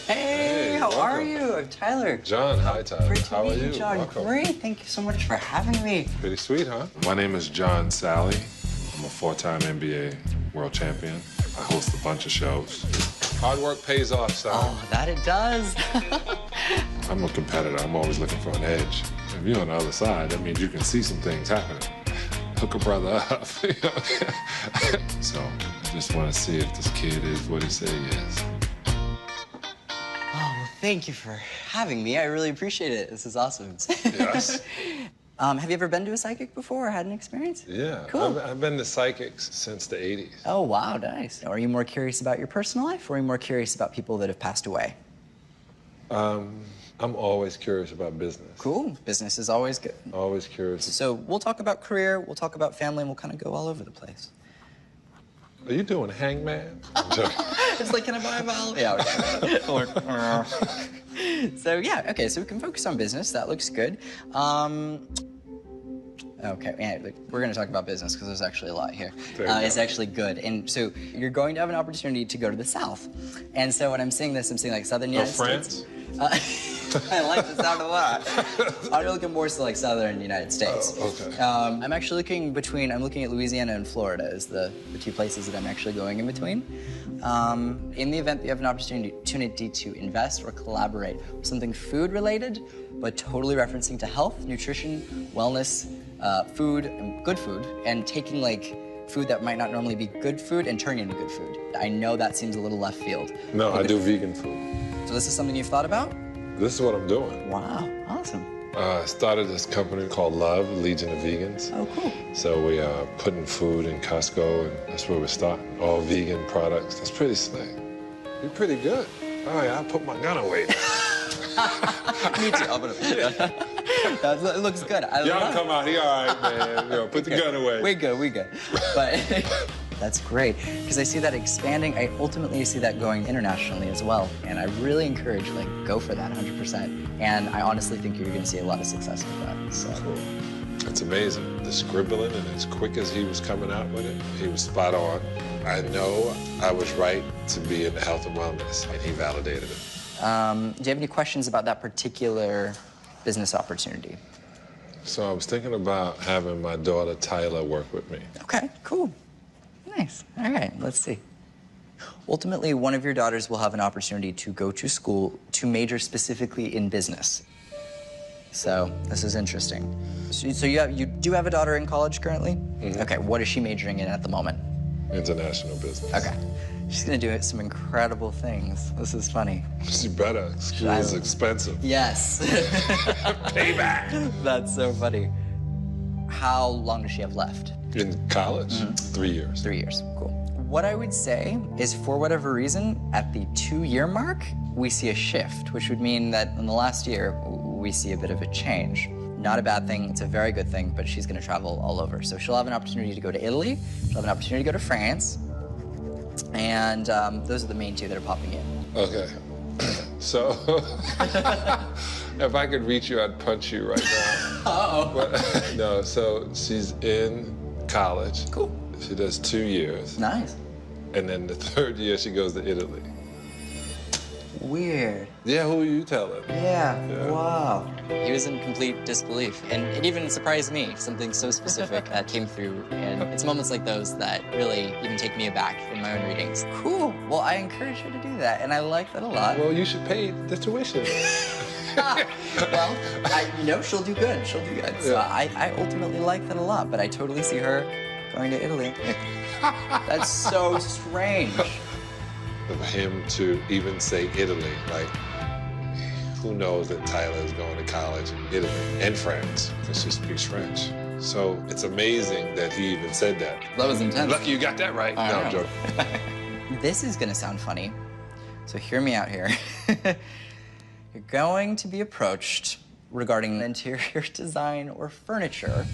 Hey, how are you? I'm Tyler. John, hi Tyler. Great to How meet are you? John. Welcome. Great. Thank you so much for having me. Pretty sweet, huh? My name is John Salley. I'm a four-time NBA world champion. I host a bunch of shows. Hard work pays off, son. Oh, that it does. I'm a competitor. I'm always looking for an edge. If you're on the other side, that means you can see some things happening. Hook a brother up. So I just want to see if this kid is what he said he is. Oh, well, thank you for having me. I really appreciate it. This is awesome. Yes. Have you ever been to a psychic before or had an experience? Yeah. Cool. I've been to psychics since the 80s. Oh, wow, nice. Are you more curious about your personal life or are you more curious about people that have passed away? I'm always curious about business. Cool. Business is always good. Always curious. So we'll talk about career, we'll talk about family, and we'll kind of go all over the place. Are you doing hangman? I'm joking. It's like, can I buy a vowel? Yeah, okay. So, yeah, okay, so we can focus on business. That looks good. Okay, yeah, we're going to talk about business because there's actually a lot here. It's actually good. And so you're going to have an opportunity to go to the South. And so when I'm seeing this, I'm seeing like Southern United States. I like the sound a lot. I'm looking more so like Southern United States. Oh, okay. I'm actually looking I'm looking at Louisiana and Florida as the two places that I'm actually going in between. In the event that you have an opportunity to invest or collaborate with something food related, but totally referencing to health, nutrition, wellness, food, and good food, and taking like food that might not normally be good food and turning into good food. I know that seems a little left field. No, I do vegan food. So this is something you've thought about? This is what I'm doing. Wow, awesome. I started this company called Love, Legion of Vegans. Oh, cool. So we are putting food in Costco, and that's where we're starting. All vegan products. That's pretty slick. You're pretty good. All right, I'll put my gun away. Me too. I'll put it. It looks good. Y'all come out. He all right, man. You know, put the gun away. We good. But that's great because I see that expanding. I ultimately see that going internationally as well, and I really encourage go for that 100%. And I honestly think you're going to see a lot of success with that. So. Cool. It's amazing. The scribbling, and as quick as he was coming out with it, he was spot on. I know I was right to be in the health and wellness, and he validated it. Do you have any questions about that particular business opportunity? So I was thinking about having my daughter Tyler work with me. Okay, cool. Nice. All right, let's see. Ultimately, one of your daughters will have an opportunity to go to school to major specifically in business. So this is interesting. So you do have a daughter in college currently? Mm-hmm. Okay, what is she majoring in at the moment? International business. Okay. She's gonna do some incredible things. This is funny. She better. School is expensive. Yes. Payback. That's so funny. How long does she have left? In college? Mm-hmm. 3 years. 3 years, cool. What I would say is for whatever reason, at the 2-year mark, we see a shift, which would mean that in the last year, we see a bit of a change. Not a bad thing, it's a very good thing, but she's gonna travel all over. So she'll have an opportunity to go to Italy, she'll have an opportunity to go to France, and those are the main two that are popping in. Okay. So, if I could reach you, I'd punch you right now. Uh-oh. But, no, so she's in college. Cool. She does 2 years. Nice. And then the 3rd year, she goes to Italy. Weird. Yeah, who are you telling? Yeah, wow. He was in complete disbelief, and it even surprised me, something so specific that came through, and it's moments like those that really even take me aback in my own readings. Cool, well, I encourage you to do that, and I like that a lot. Well, you should pay the tuition. Well, she'll do good, So Yeah. I ultimately like that a lot, but I totally see her going to Italy. That's so strange. For him to even say Italy, like, who knows that Tyler is going to college in Italy and France, because she speaks French. So it's amazing that he even said that. That was intense. Lucky you got that right. No, I'm joking. This is gonna sound funny, so hear me out here. You're going to be approached regarding interior design or furniture.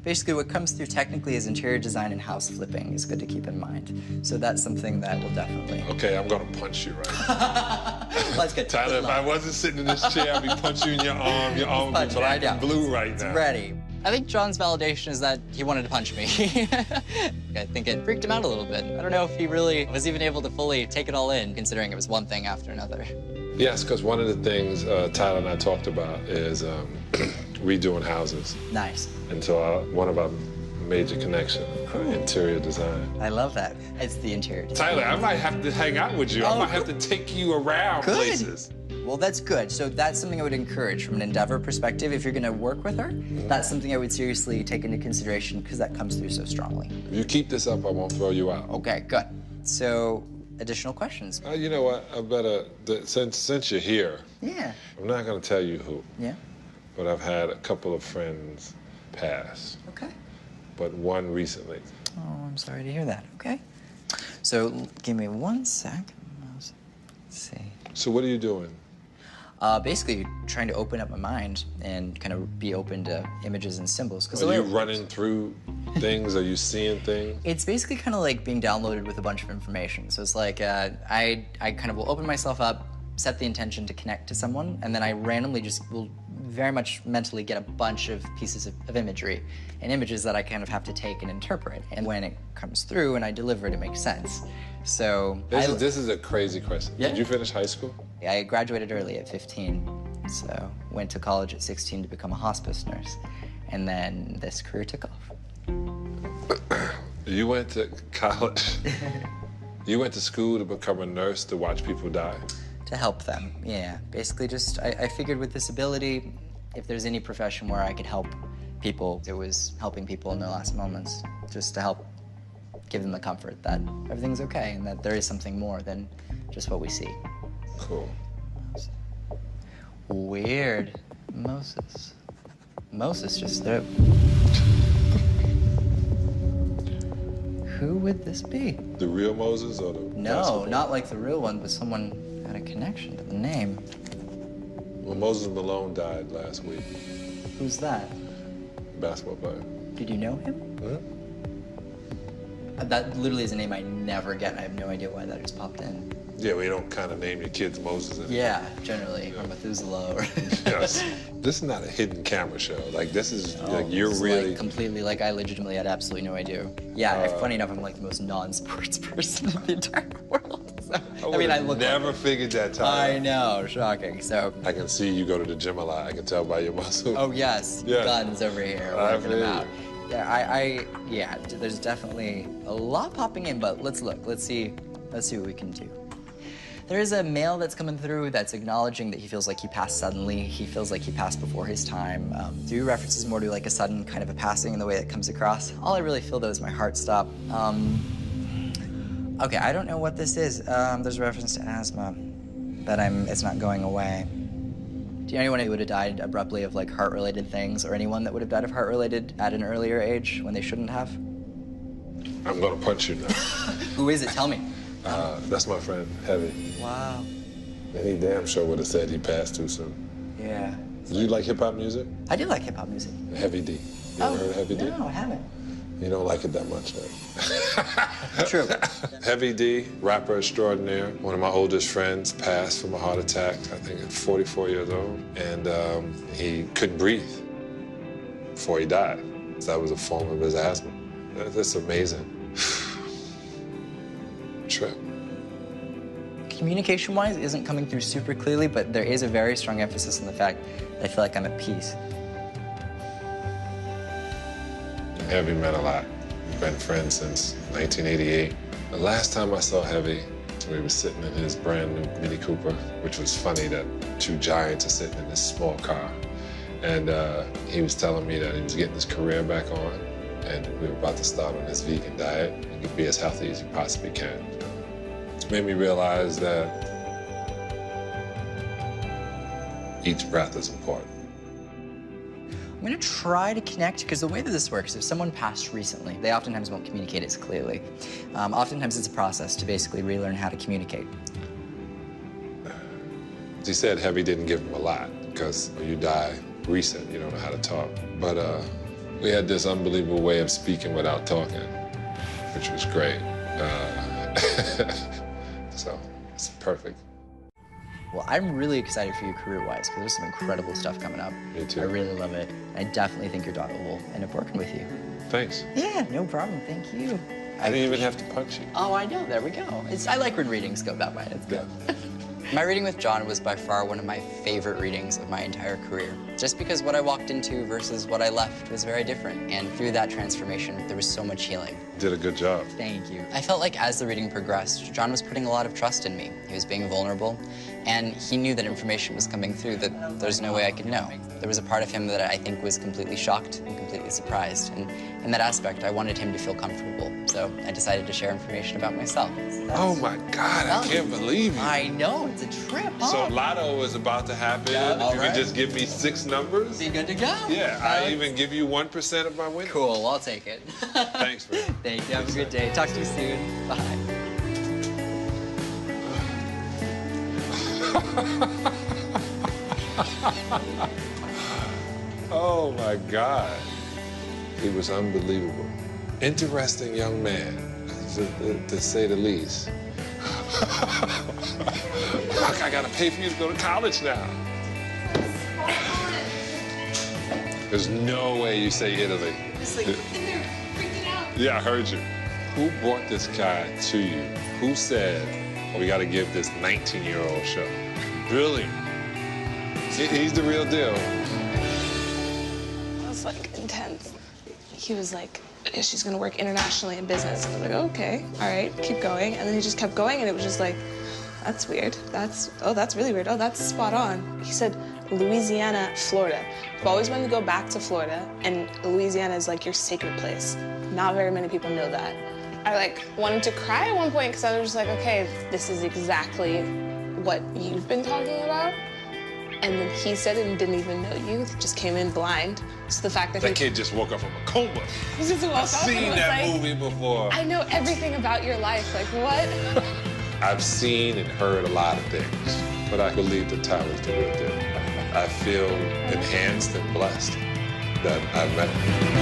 Basically, what comes through technically is interior design and house flipping is good to keep in mind. So that's something that will definitely... Okay, I'm gonna punch you right now. That's good. Tyler, if I wasn't sitting in this chair, I'd be punching you in your arm. Your arm would be black and blue right now. Ready. I think John's validation is that he wanted to punch me. I think it freaked him out a little bit. I don't know if he really was even able to fully take it all in, considering it was one thing after another. Yes, because one of the things Tyler and I talked about is redoing houses. Nice. And so one of our major connections, interior design. I love that. It's the interior design. Tyler, I might have to hang out with you. I might have to take you around places. Well, that's good. So that's something I would encourage from an endeavor perspective. If you're going to work with her, that's something I would seriously take into consideration because that comes through so strongly. If you keep this up, I won't throw you out. Okay, good. So, additional questions? You know what? I better, since you're here, Yeah. I'm not going to tell you who. Yeah? But I've had a couple of friends pass. Okay. But one recently. Oh, I'm sorry to hear that. Okay. So, give me 1 sec. Let's see. So what are you doing? Basically, trying to open up my mind and kind of be open to images and symbols. Are you running through things? Are you seeing things? It's basically kind of like being downloaded with a bunch of information. So it's like I kind of will open myself up, set the intention to connect to someone, and then I randomly just will very much mentally get a bunch of pieces of imagery and images that I kind of have to take and interpret. And when it comes through and I deliver it, it makes sense. So this is a crazy question. Yeah. Did you finish high school? I graduated early at 15, so went to college at 16 to become a hospice nurse, and then this career took off. You went to college? You went to school to become a nurse to watch people die? To help them, yeah. Basically just, I figured with this ability, if there's any profession where I could help people, it was helping people in their last moments, just to help give them the comfort that everything's okay and that there is something more than just what we see. Cool. Weird. Moses. Moses just there. Who would this be? The real Moses or the No, basketball? not like the real one, but someone had a connection to the name. Well, Moses Malone died last week. Who's that? Basketball player. Did you know him? Hmm? That literally is a name I never get, and I have no idea why that just popped in. Yeah, we don't kind of name your kids Moses anymore. Yeah, generally, or Methuselah. Or Yes. This is not a hidden camera show. Like, this is, like, this you're is, really... like, completely, like, I legitimately had absolutely no idea. Yeah, funny enough, I'm, like, the most non-sports person in the entire world. So, I mean, I look never figured that time. I know, shocking. So, I can see you go to the gym a lot. I can tell by your muscles. oh, yes, Yeah. guns over here, I working them feel out. you. Yeah, yeah, there's definitely a lot popping in, but let's look. Let's see what we can do. There is a male that's coming through that's acknowledging that he feels like he passed suddenly. He feels like he passed before his time. Do references more to like a sudden kind of a passing in the way that comes across. All I really feel though is my heart stop. Okay, I don't know what this is. There's a reference to asthma, but it's not going away. Do you know anyone who would have died abruptly of like heart-related things, or anyone that would have died of heart-related at an earlier age when they shouldn't have? I'm gonna punch you now. Who is it? Tell me. That's my friend, Heavy. Wow. And he damn sure would have said he passed too soon. Yeah. Do you like hip-hop music? I do like hip-hop music. Heavy D. You ever heard of Heavy D? No, I haven't. You don't like it that much, then. True. Heavy D, rapper extraordinaire. One of my oldest friends passed from a heart attack, I think at 44 years old. And he couldn't breathe before he died. So that was a form of his asthma. That's amazing. Trip. Communication-wise, it isn't coming through super clearly, but there is a very strong emphasis on the fact that I feel like I'm at peace. Heavy meant a lot. We've been friends since 1988. The last time I saw Heavy, we were sitting in his brand new Mini Cooper, which was funny that two giants are sitting in this small car. And he was telling me that he was getting his career back on, and we were about to start on this vegan diet and could be as healthy as you possibly can. It made me realize that each breath is important. I'm gonna try to connect, because the way that this works, if someone passed recently, they oftentimes won't communicate as clearly. Oftentimes it's a process to basically relearn how to communicate. He said Heavy didn't give him a lot, because when you die recent, you don't know how to talk. But we had this unbelievable way of speaking without talking, which was great. So it's perfect. Well, I'm really excited for you career-wise because there's some incredible stuff coming up. Me too. I really love it. I definitely think your daughter will end up working with you. Thanks. Yeah, no problem. Thank you. I didn't even have to punch you. Oh, I know. There we go. I like when readings go that way. It's good. My reading with John was by far one of my favorite readings of my entire career. Just because what I walked into versus what I left was very different. And through that transformation, there was so much healing. Did a good job. Thank you. I felt like as the reading progressed, John was putting a lot of trust in me. He was being vulnerable, and he knew that information was coming through that there's no way I could know. There was a part of him that I think was completely shocked and completely surprised. And in that aspect, I wanted him to feel comfortable. So I decided to share information about myself. Oh my God, I can't believe you. I know, it's a trip, huh? So Lotto is about to happen. Yeah, you can just give me 6 numbers. Be good to go. Yeah, I even give you 1% of my winnings. Cool, I'll take it. Thanks, man. Thank you, have a good day. Talk to you soon. Bye. Oh my God. He was unbelievable. Interesting young man, to say the least. Look, I gotta pay for you to go to college now. There's no way you say Italy. Just like in there freaking out. Yeah, I heard you. Who brought this guy to you? Who said, we gotta give this 19-year-old a show? Brilliant. He's the real deal. It was like intense. He was like, she's gonna work internationally in business. And I was like, okay, all right, keep going. And then he just kept going, and it was just like, that's weird. That's really weird. Oh, that's spot on. He said, Louisiana, Florida. I've always wanted to go back to Florida, and Louisiana is like your sacred place. Not very many people know that. I like wanted to cry at one point because I was just like, okay, this is exactly what you've been talking about. And then he said it and didn't even know you, just came in blind. So the fact that That kid just woke up from a coma. he just woke I've up and seen was that like, movie before. I know everything about your life. Like, what? I've seen and heard a lot of things, but I believe that Tyler's the real deal. I feel enhanced and blessed that I've met him.